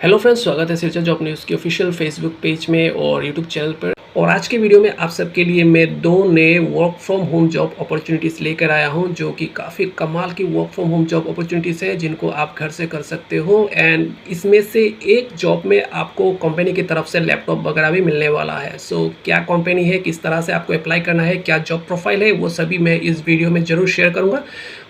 Hello friends, स्वागत है Silchar job news के ऑफिशियल फेसबुक पेज में और यूट्यूब चैनल पर। और आज के वीडियो में आप सबके लिए मैं दो नए work from home job opportunities लेकर आया हूं, जो कि काफ़ी कमाल की work from home job opportunities है जिनको आप घर से कर सकते हो। एंड इसमें से एक जॉब में आपको कंपनी की तरफ से लैपटॉप वगैरह भी मिलने वाला है। सो क्या कंपनी है, किस तरह से आपको अप्लाई करना है, क्या जॉब प्रोफाइल है, वो सभी मैं इस वीडियो में ज़रूर शेयर करूँगा।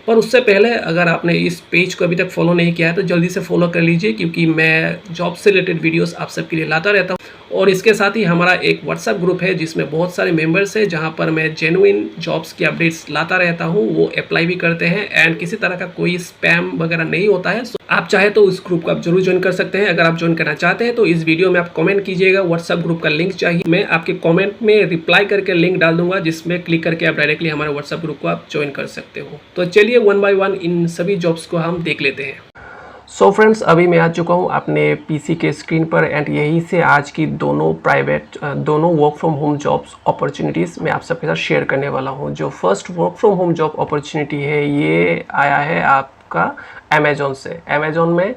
पर उससे पहले अगर आपने इस पेज को अभी तक फॉलो नहीं किया है तो जल्दी से फॉलो कर लीजिए, क्योंकि मैं जॉब से रिलेटेड वीडियोस आप सबके लिए लाता रहता हूँ। और इसके साथ ही हमारा एक व्हाट्सएप ग्रुप है जिसमें बहुत सारे मेंबर्स हैं, जहां पर मैं जेन्युइन जॉब्स की अपडेट्स लाता रहता हूं। वो अप्लाई भी करते हैं एंड किसी तरह का कोई स्पैम वगैरह नहीं होता है। सो आप चाहे तो उस ग्रुप को आप जरूर ज्वाइन कर सकते हैं। अगर आप ज्वाइन करना चाहते हैं तो इस वीडियो में आप कमेंट कीजिएगा, व्हाट्सएप ग्रुप का लिंक चाहिए। मैं आपके कमेंट में रिप्लाई करके लिंक डाल दूंगा, जिसमें क्लिक करके आप डायरेक्टली हमारे व्हाट्सएप ग्रुप को आप ज्वाइन कर सकते हो। तो चलिए वन बाय वन इन सभी जॉब्स को हम देख लेते हैं। सो फ्रेंड्स, अभी मैं आ चुका हूँ अपने पीसी के स्क्रीन पर एंड यहीं से आज की दोनों work from home jobs opportunities मैं आप सबके साथ शेयर करने वाला हूँ। जो first work from home job opportunity है ये आया है आपका अमेजोन से। अमेजोन में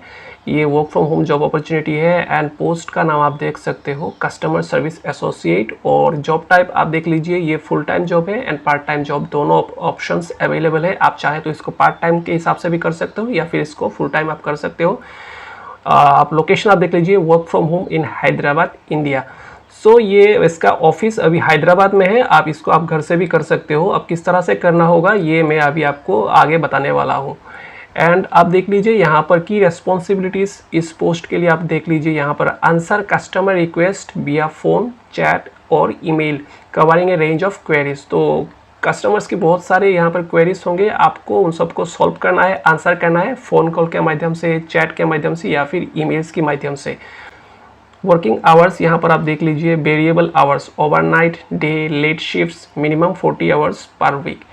ये work from home job opportunity है एंड पोस्ट का नाम आप देख सकते हो, कस्टमर सर्विस एसोसिएट। और जॉब टाइप आप देख लीजिए, ये फुल टाइम जॉब है एंड पार्ट टाइम जॉब, दोनों ऑप्शंस अवेलेबल है। आप चाहे तो इसको पार्ट टाइम के हिसाब से भी कर सकते हो या फिर इसको फुल टाइम आप कर सकते हो। आप लोकेशन आप देख लीजिए, work from home in Hyderabad, India. So ये इसका ऑफिस अभी हैदराबाद में है। आप इसको आप घर से भी कर सकते हो। अब किस तरह से करना होगा ये मैं अभी आपको आगे बताने वाला हूँ। एंड आप देख लीजिए यहाँ पर की रेस्पॉन्सिबिलिटीज़ इस पोस्ट के लिए आप देख लीजिए, यहाँ पर आंसर कस्टमर रिक्वेस्ट विया फ़ोन, चैट और email covering A range of queries. तो कस्टमर्स के बहुत सारे यहाँ पर क्वेरीज होंगे, आपको उन सबको सॉल्व करना है, आंसर करना है फ़ोन कॉल के माध्यम से, चैट के माध्यम से या फिर ईमेल्स के माध्यम से। वर्किंग आवर्स यहाँ पर आप देख लीजिए, variable hours, overnight, day, late shifts, minimum 40 hours per week.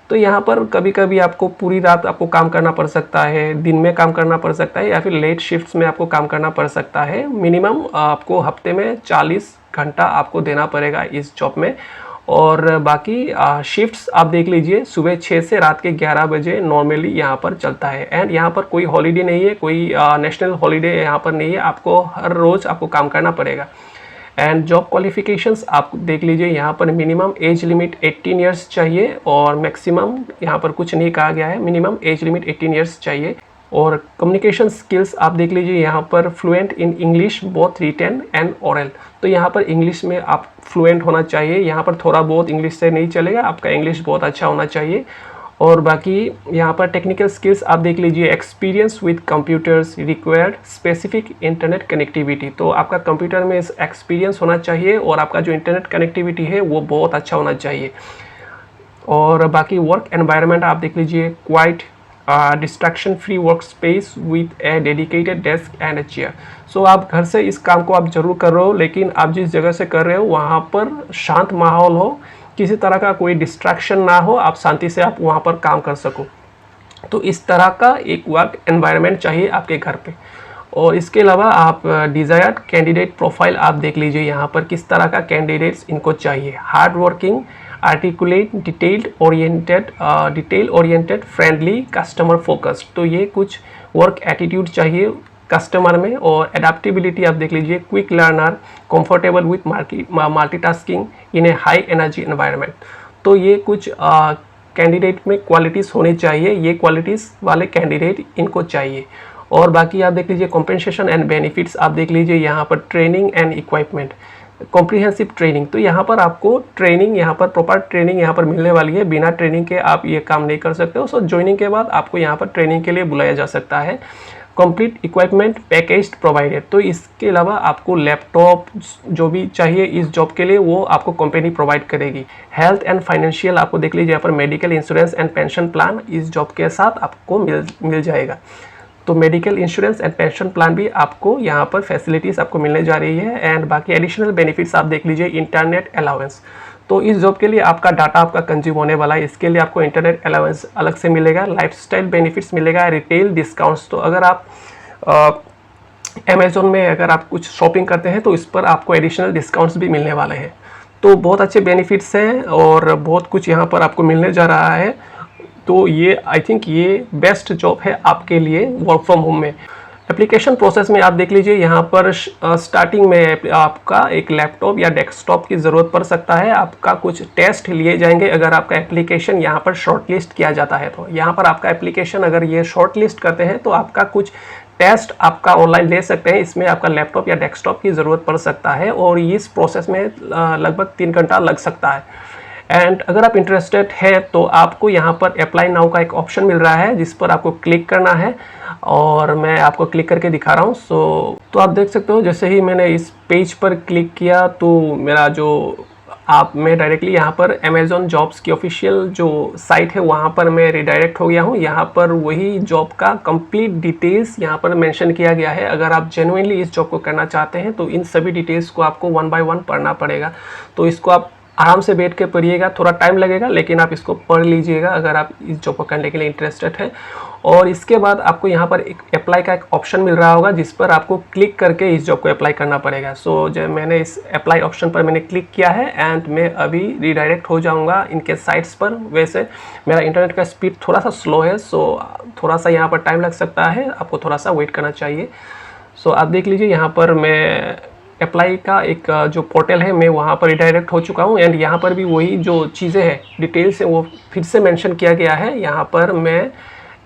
तो यहाँ पर कभी कभी आपको पूरी रात आपको काम करना पड़ सकता है, दिन में काम करना पड़ सकता है या फिर लेट शिफ्ट्स में आपको काम करना पड़ सकता है। मिनिमम आपको हफ्ते में 40 घंटा आपको देना पड़ेगा इस जॉब में। और बाकी शिफ्ट्स आप देख लीजिए, सुबह 6 से रात के 11 बजे नॉर्मली यहाँ पर चलता है। एंड यहाँ पर कोई हॉलीडे नहीं है, कोई नेशनल हॉलीडे यहाँ पर नहीं है, आपको हर रोज़ आपको काम करना पड़ेगा। एंड जॉब क्वालिफिकेशंस आप देख लीजिए, यहाँ पर मिनिमम एज लिमिट 18 ईयर्स चाहिए और मैक्सिमम यहाँ पर कुछ नहीं कहा गया है, मिनिमम एज लिमिट 18 ईयर्स चाहिए। और कम्युनिकेशन स्किल्स आप देख लीजिए, यहाँ पर fluent in English both written and oral. तो यहाँ पर इंग्लिश में आप फ्लुएंट होना चाहिए, यहाँ पर थोड़ा बहुत इंग्लिश से नहीं चलेगा, आपका इंग्लिश बहुत अच्छा होना चाहिए। और बाकी यहाँ पर टेक्निकल स्किल्स आप देख लीजिए, experience with computers required specific internet connectivity. तो आपका कंप्यूटर में एक्सपीरियंस होना चाहिए और आपका जो इंटरनेट कनेक्टिविटी है वो बहुत अच्छा होना चाहिए। और बाकी वर्क एनवायरनमेंट आप देख लीजिए, quite distraction free work space with a dedicated desk and a chair. So आप घर से इस काम को आप जरूर कर रहे हो, लेकिन आप जिस जगह से कर रहे हो वहाँ पर शांत माहौल हो, किसी तरह का कोई डिस्ट्रैक्शन ना हो, आप शांति से आप वहाँ पर काम कर सको। तो इस तरह का एक वर्क एनवायरनमेंट चाहिए आपके घर पे। और इसके अलावा आप डिज़ायर्ड कैंडिडेट प्रोफाइल आप देख लीजिए, यहाँ पर किस तरह का कैंडिडेट्स इनको चाहिए। Hard working, articulate, detail oriented, friendly, customer focused. तो ये कुछ वर्क एटीट्यूड चाहिए कस्टमर में। और एडाप्टेबिलिटी आप देख लीजिए, quick learner, comfortable with multitasking in A high energy environment. तो ये कुछ कैंडिडेट में क्वालिटीज़ होनी चाहिए, ये क्वालिटीज़ वाले कैंडिडेट इनको चाहिए। और बाकी आप देख लीजिए, कॉम्पेंसेशन एंड बेनिफिट्स आप देख लीजिए, यहाँ पर training and equipment, comprehensive training. तो यहाँ पर आपको ट्रेनिंग, यहाँ पर प्रॉपर ट्रेनिंग यहाँ पर मिलने वाली है, बिना ट्रेनिंग के आप ये काम नहीं कर सकते हो। सो ज्वाइनिंग के बाद आपको यहाँ पर ट्रेनिंग के लिए बुलाया जा सकता है। Complete equipment package provided. तो इसके अलावा आपको लैपटॉप जो भी चाहिए इस जॉब के लिए वो आपको कंपनी प्रोवाइड करेगी। हेल्थ एंड फाइनेंशियल आपको देख लीजिए, यहाँ पर medical insurance and pension plan इस जॉब के साथ आपको मिल जाएगा। तो medical insurance and pension plan भी आपको यहाँ पर फैसिलिटीज़ आपको मिलने जा रही है। एंड बाकी एडिशनल बेनिफिट्स आप देख लीजिए, इंटरनेट अलाउंस। तो इस जॉब के लिए आपका डाटा आपका कंज्यूम होने वाला है, इसके लिए आपको इंटरनेट अलाउंस अलग से मिलेगा। लाइफस्टाइल बेनिफिट्स मिलेगा, रिटेल डिस्काउंट्स। तो अगर आप अमेजोन में अगर आप कुछ शॉपिंग करते हैं तो इस पर आपको एडिशनल डिस्काउंट्स भी मिलने वाले हैं। तो बहुत अच्छे बेनिफिट्स हैं और बहुत कुछ यहाँ पर आपको मिलने जा रहा है। तो ये आई थिंक ये बेस्ट जॉब है आपके लिए वर्क फ्रॉम होम में। एप्लीकेशन प्रोसेस में आप देख लीजिए, यहाँ पर स्टार्टिंग में आपका एक लैपटॉप या डेस्कटॉप की ज़रूरत पड़ सकता है। आपका कुछ टेस्ट लिए जाएंगे अगर आपका एप्लीकेशन यहाँ पर शॉर्टलिस्ट किया जाता है। तो यहाँ पर आपका एप्लीकेशन अगर ये शॉर्टलिस्ट करते हैं तो आपका कुछ टेस्ट आपका ऑनलाइन ले सकते हैं। इसमें आपका लैपटॉप या डेस्कटॉप की ज़रूरत पड़ सकता है और इस प्रोसेस में लगभग 3 घंटा लग सकता है। एंड अगर आप इंटरेस्टेड है तो आपको यहाँ पर अप्लाई नाउ का एक ऑप्शन मिल रहा है जिस पर आपको क्लिक करना है और मैं आपको क्लिक करके दिखा रहा हूँ। तो आप देख सकते हो जैसे ही मैंने इस पेज पर क्लिक किया तो मेरा मैं डायरेक्टली यहाँ पर अमेज़न जॉब्स की ऑफिशियल जो साइट है वहाँ पर मैं रिडायरेक्ट हो गया हूँ। यहाँ पर वही जॉब का कंप्लीट डिटेल्स यहाँ पर मेंशन किया गया है। अगर आप जेन्युइनली इस जॉब को करना चाहते हैं तो इन सभी डिटेल्स को आपको 1 बाय 1 पढ़ना पड़ेगा। तो इसको आप आराम से बैठ के पढ़िएगा, थोड़ा टाइम लगेगा लेकिन आप इसको पढ़ लीजिएगा अगर आप इस जॉब को करने के लिए इंटरेस्टेड है। और इसके बाद आपको यहाँ पर एक अप्लाई का एक ऑप्शन मिल रहा होगा जिस पर आपको क्लिक करके इस जॉब को अप्लाई करना पड़ेगा। जब मैंने इस अप्लाई ऑप्शन पर मैंने क्लिक किया है एंड मैं अभी रिडायरेक्ट हो जाऊँगा इनके साइट्स पर। वैसे मेरा इंटरनेट का स्पीड थोड़ा सा स्लो है, थोड़ा सा यहाँ पर टाइम लग सकता है, आपको थोड़ा सा वेट करना चाहिए। आप देख लीजिए यहाँ पर मैं अप्लाई का एक जो पोर्टल है मैं वहाँ पर रिडायरेक्ट हो चुका हूँ एंड यहाँ पर भी वही जो चीज़ें हैं डिटेल्स है वो फिर से मेंशन किया गया है। यहाँ पर मैं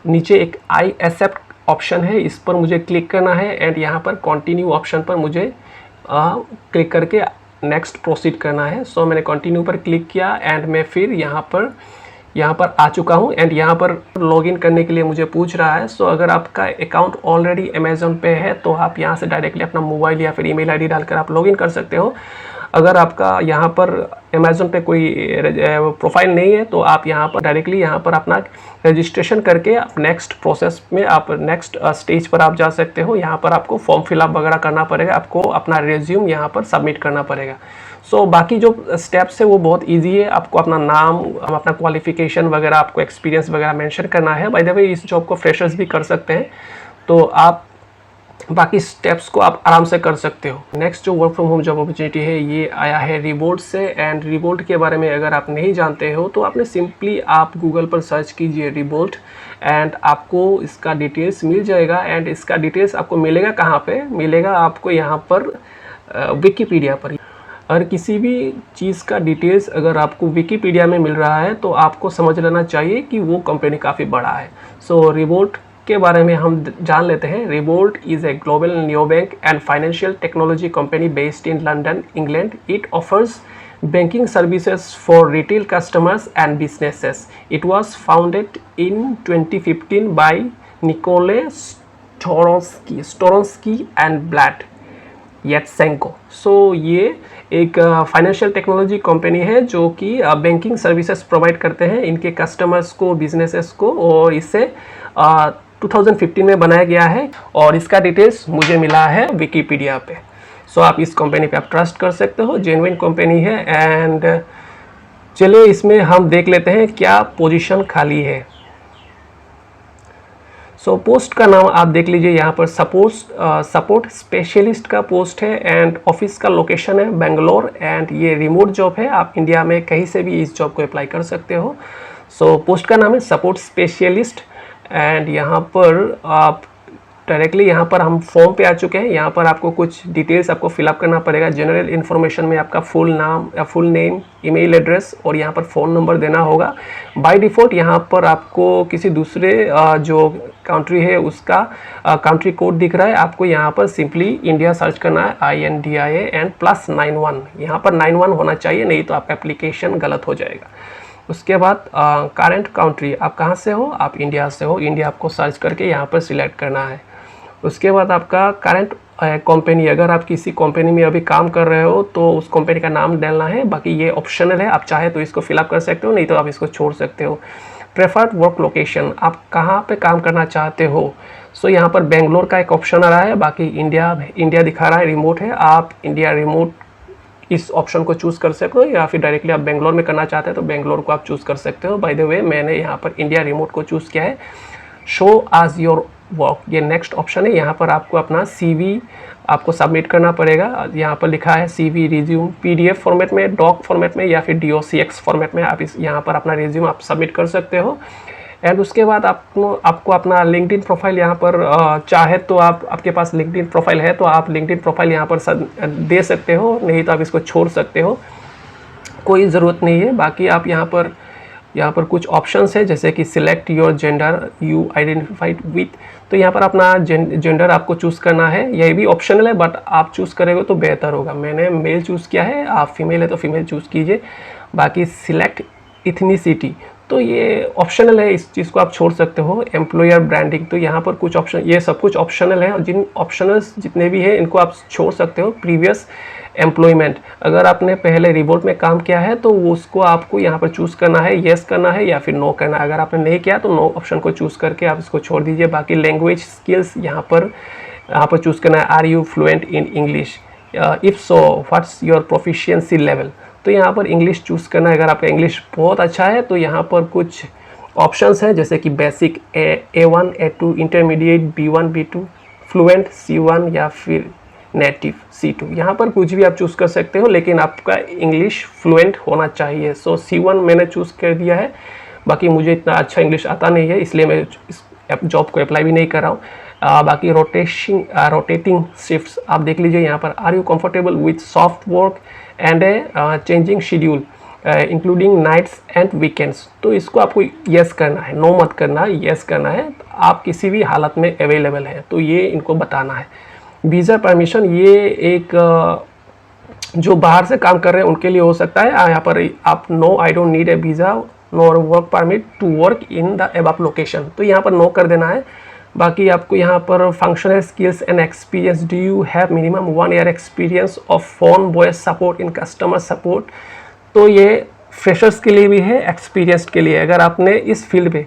नीचे एक आई एक्सेप्ट ऑप्शन है, इस पर मुझे क्लिक करना है एंड यहाँ पर कंटिन्यू ऑप्शन पर मुझे क्लिक करके नेक्स्ट प्रोसीड करना है। मैंने कंटिन्यू पर क्लिक किया एंड मैं फिर यहाँ पर आ चुका हूँ एंड यहाँ पर लॉगिन करने के लिए मुझे पूछ रहा है। अगर आपका अकाउंट ऑलरेडी अमेज़न पे है तो आप यहाँ से डायरेक्टली अपना मोबाइल या फिर ईमेल आईडी डालकर आप लॉगिन कर सकते हो। अगर आपका यहाँ पर अमेज़न पे कोई प्रोफाइल नहीं है तो आप यहाँ पर डायरेक्टली यहाँ पर अपना रजिस्ट्रेशन करके आप नेक्स्ट प्रोसेस में आप नेक्स्ट स्टेज पर आप जा सकते हो। यहाँ पर आपको फॉर्म फिलअप वगैरह करना पड़ेगा, आपको अपना रिज्यूम यहाँ पर सबमिट करना पड़ेगा। बाकी जो स्टेप्स है वो बहुत इजी है। आपको अपना नाम, अपना क्वालिफिकेशन वगैरह, आपको एक्सपीरियंस वगैरह मेंशन करना है। बाय द वे इस जॉब को फ्रेशर्स भी कर सकते हैं, तो आप बाकी स्टेप्स को आप आराम से कर सकते हो। नेक्स्ट जो work from home job opportunity है ये आया है रिवोल्ट से। एंड रिवोल्ट के बारे में अगर आप नहीं जानते हो तो आपने सिंपली आप गूगल पर सर्च कीजिए रिवोल्ट एंड आपको इसका डिटेल्स मिल जाएगा। एंड इसका डिटेल्स आपको मिलेगा कहाँ पे? मिलेगा आपको यहाँ पर विकीपीडिया पर। और किसी भी चीज़ का डिटेल्स अगर आपको विकीपीडिया में मिल रहा है तो आपको समझ लेना चाहिए कि वो कंपनी काफ़ी बड़ा है। रिवोल्ट के बारे में हम जान लेते हैं। Revolt is a global neobank and financial technology company based in London, England. It offers banking services for retail customers and businesses. It was founded in 2015 by Nicole Storonsky and Vlad Yatsenko. ये एक financial technology company है जो कि banking services provide करते हैं इनके customers को, businesses को, और इसे 2015 में बनाया गया है और इसका डिटेल्स मुझे मिला है विकीपीडिया पे। आप इस कंपनी पे आप ट्रस्ट कर सकते हो, जेन्युइन कंपनी है। एंड चलिए इसमें हम देख लेते हैं क्या पोजीशन खाली है। पोस्ट का नाम आप देख लीजिए, यहाँ पर सपोर्ट स्पेशलिस्ट का पोस्ट है एंड ऑफिस का लोकेशन है बेंगलोर एंड ये रिमोट जॉब है। आप इंडिया में कहीं से भी इस जॉब को अप्लाई कर सकते हो। पोस्ट का नाम है सपोर्ट स्पेशलिस्ट एंड यहाँ पर आप डायरेक्टली यहाँ पर हम फॉर्म पे आ चुके हैं। यहाँ पर आपको कुछ डिटेल्स आपको फिलअप करना पड़ेगा। जनरल इन्फॉर्मेशन में आपका फुल नाम या फुल नेम, ईमेल एड्रेस और यहाँ पर फ़ोन नंबर देना होगा। बाय डिफ़ॉल्ट यहाँ पर आपको किसी दूसरे जो कंट्री है उसका कंट्री कोड दिख रहा है। आपको यहाँ पर सिंपली इंडिया सर्च करना है, INDIA एंड +91। यहाँ पर 91 होना चाहिए, नहीं तो आपका एप्लीकेशन गलत हो जाएगा। उसके बाद करेंट कंट्री, आप कहाँ से हो? आप इंडिया से हो। इंडिया आपको सर्च करके यहाँ पर सिलेक्ट करना है। उसके बाद आपका करंट कंपनी, अगर आप किसी कंपनी में अभी काम कर रहे हो तो उस कंपनी का नाम डालना है। बाकी ये ऑप्शनल है, आप चाहे तो इसको फिलअप कर सकते हो, नहीं तो आप इसको छोड़ सकते हो। प्रेफर्ड वर्क लोकेशन, आप कहाँ पे काम करना चाहते हो। यहाँ पर बेंगलोर का एक ऑप्शन आ रहा है, बाकी इंडिया दिखा रहा है, रिमोट है। आप इंडिया रिमोट इस ऑप्शन को चूज़ कर सकते हो या फिर डायरेक्टली आप बेंगलोर में करना चाहते हैं तो बेंगलोर को आप चूज़ कर सकते हो। बाय द वे मैंने यहाँ पर इंडिया रिमोट को चूज़ किया है। शो आज योर वर्क, ये नेक्स्ट ऑप्शन है। यहाँ पर आपको अपना CV आपको सबमिट करना पड़ेगा। यहाँ पर लिखा है CV रिज्यूम PDF फॉर्मेट में, डॉक फॉर्मेट में या फिर DOCX फॉर्मेट में। आप यहाँ पर अपना रिज्यूम आप सबमिट कर सकते हो। एंड उसके बाद आपको अपना लिंक्डइन प्रोफाइल यहाँ पर चाहे तो आपके पास लिंक्डइन प्रोफाइल है तो आप लिंक्डइन प्रोफाइल यहाँ पर दे सकते हो, नहीं तो आप इसको छोड़ सकते हो, कोई ज़रूरत नहीं है। बाकी आप यहाँ पर कुछ ऑप्शंस है जैसे कि select your gender you identified with, तो यहाँ पर अपना जेंडर आपको चूज़ करना है। यह भी ऑप्शनल है बट आप चूज़ करेंगे तो बेहतर होगा। मैंने मेल चूज़ किया है, आप फीमेल है तो फीमेल चूज़ कीजिए। बाकी सिलेक्ट इथनिसिटी, तो ये ऑप्शनल है, इस चीज़ को आप छोड़ सकते हो। एम्प्लॉयर ब्रांडिंग, तो यहाँ पर कुछ ऑप्शन, ये सब कुछ ऑप्शनल है, जिन ऑप्शनल्स जितने भी हैं इनको आप छोड़ सकते हो। प्रीवियस एम्प्लॉयमेंट, अगर आपने पहले रिवोल्ट में काम किया है तो उसको आपको यहाँ पर चूज़ करना है, येस करना है या फिर नो करना है। अगर आपने नहीं किया तो नो ऑप्शन को चूज़ करके आप इसको छोड़ दीजिए। बाकी लैंग्वेज स्किल्स यहाँ पर चूज़ करना है, are you fluent in English, if so what's your proficiency level, तो यहाँ पर इंग्लिश चूज़ करना है। अगर आपका इंग्लिश बहुत अच्छा है तो यहाँ पर कुछ ऑप्शंस हैं जैसे कि basic A1 A2, intermediate B1 B2, fluent C1 या फिर नेटिव C2। यहाँ पर कुछ भी आप चूज़ कर सकते हो, लेकिन आपका इंग्लिश फ्लुएंट होना चाहिए। सो C1 मैंने चूज़ कर दिया है। बाकी मुझे इतना अच्छा इंग्लिश आता नहीं है, इसलिए मैं इस जॉब को अप्लाई भी नहीं कर रहा हूँ। बाकी रोटेटिंग शिफ्ट्स आप देख लीजिए यहाँ पर, are you comfortable with soft work and changing schedule including nights and weekends, तो इसको आपको येस करना है, नो मत करना है, येस करना है। आप किसी भी हालत में अवेलेबल हैं तो ये इनको बताना है। वीज़ा परमिशन, ये एक जो बाहर से काम कर रहे हैं उनके लिए हो सकता है। यहाँ पर आप no I don't need a visa nor work permit to work in the above location, तो यहाँ पर नो कर देना है। बाकी आपको यहाँ पर functional skills and experience, do you have minimum 1 year experience of phone voice support in customer support, तो ये फ्रेशर्स के लिए भी है, एक्सपीरियंस्ड के लिए। अगर आपने इस फील्ड में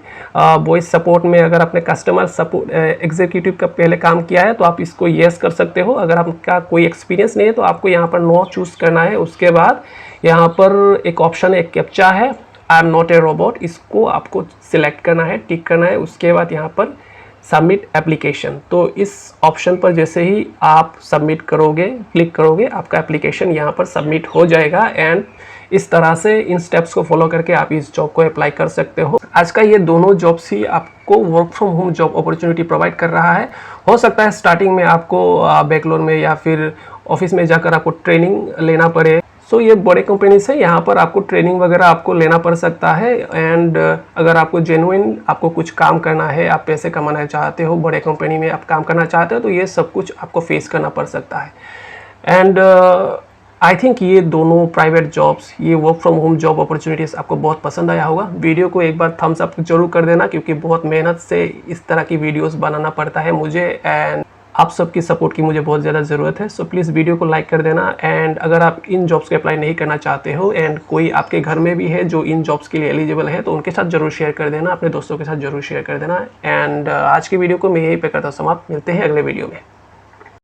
वॉइस सपोर्ट में अगर आपने कस्टमर सपोर्ट एग्जीक्यूटिव का पहले काम किया है तो आप इसको येस कर सकते हो। अगर आपका कोई एक्सपीरियंस नहीं है तो आपको यहाँ पर नो चूज़ करना है। उसके बाद यहाँ पर एक ऑप्शन है, एक कैप्चा है, I am not a robot, इसको आपको सिलेक्ट करना है, टिक करना है। उसके बाद यहाँ पर सबमिट एप्लीकेशन, तो इस ऑप्शन पर जैसे ही आप सबमिट करोगे, क्लिक करोगे, आपका एप्लीकेशन यहाँ पर सबमिट हो जाएगा। एंड इस तरह से इन स्टेप्स को फॉलो करके आप इस जॉब को अप्लाई कर सकते हो। आज का ये दोनों जॉब्स ही आपको work from home job opportunity provide कर रहा है। हो सकता है स्टार्टिंग में आपको बैंगलोर में या फिर ऑफिस में जाकर आपको ट्रेनिंग लेना पड़े। सो ये बड़े कंपनी से यहाँ पर आपको ट्रेनिंग वगैरह आपको लेना पड़ सकता है। एंड अगर आपको जेन्युइन आपको कुछ काम करना है, आप पैसे कमाना चाहते हो, बड़े कंपनी में आप काम करना चाहते हो, तो ये सब कुछ आपको फेस करना पड़ सकता है। एंड आई थिंक ये दोनों प्राइवेट जॉब्स, ये work from home job opportunities आपको बहुत पसंद आया होगा। वीडियो को एक बार थम्स अप जरूर कर देना, क्योंकि बहुत मेहनत से इस तरह की वीडियोस बनाना पड़ता है मुझे, एंड आप सबकी सपोर्ट की मुझे बहुत ज़्यादा ज़रूरत है। सो प्लीज़ वीडियो को लाइक कर देना। एंड अगर आप इन जॉब्स को अप्लाई नहीं करना चाहते हो एंड कोई आपके घर में भी है जो इन जॉब्स के लिए एलिजिबल है, तो उनके साथ ज़रूर शेयर कर देना, अपने दोस्तों के साथ ज़रूर शेयर कर देना। एंड आज की वीडियो को मैं यहीं पे करता हूँ समाप्त। मिलते हैं अगले वीडियो में।